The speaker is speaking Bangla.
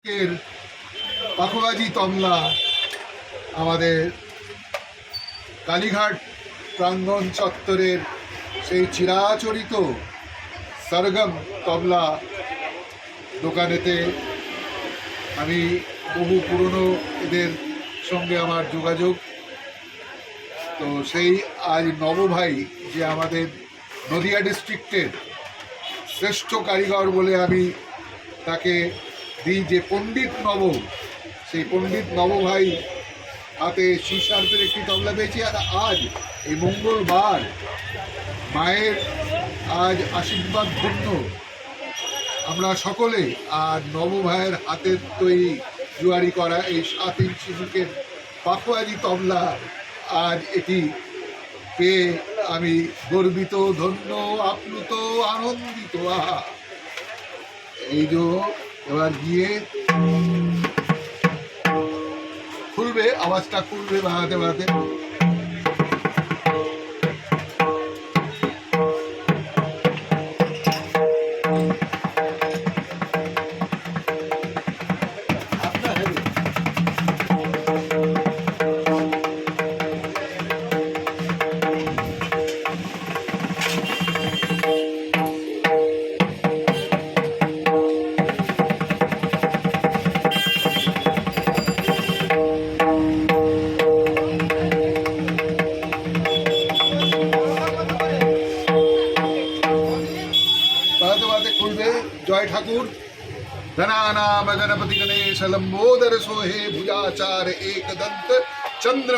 এর পাখোবাজি তবলা আমাদের কালীঘাট প্রাঙ্গণ চত্বরের সেই চিরাচরিত সরগম তবলা দোকানেতে আমি বহু পুরনো এদের সঙ্গে আমার যোগাযোগ। তো সেই আজ নবভাই যে আমাদের নদিয়া ডিস্ট্রিক্টের শ্রেষ্ঠ কারিগর বলে আমি তাকে দিই, যে পণ্ডিত নব, সেই পণ্ডিত নব ভাই হাতে শিশার্পের একটি তবলা পেয়েছি। আর আজ এই মঙ্গলবার মায়ের আজ আশীর্বাদ ধন্য আমরা সকলে আর নব ভাইয়ের হাতের তৈরি জুয়ারি করা এই 7 ইঞ্চি মুখের পাখোয়াজি তবলা আজ এটি পেয়ে আমি গর্বিত, ধন্য, আপ্লুত, আনন্দিত। এই যে এবার গিয়ে খুলবে, আওয়াজটা খুলবে বাড়াতে বাড়াতে। खुलबे। जय ठाकुर। गणानाम गणपति गणेश लंबोदर सोहे भुजाचार एकदंत चंद्र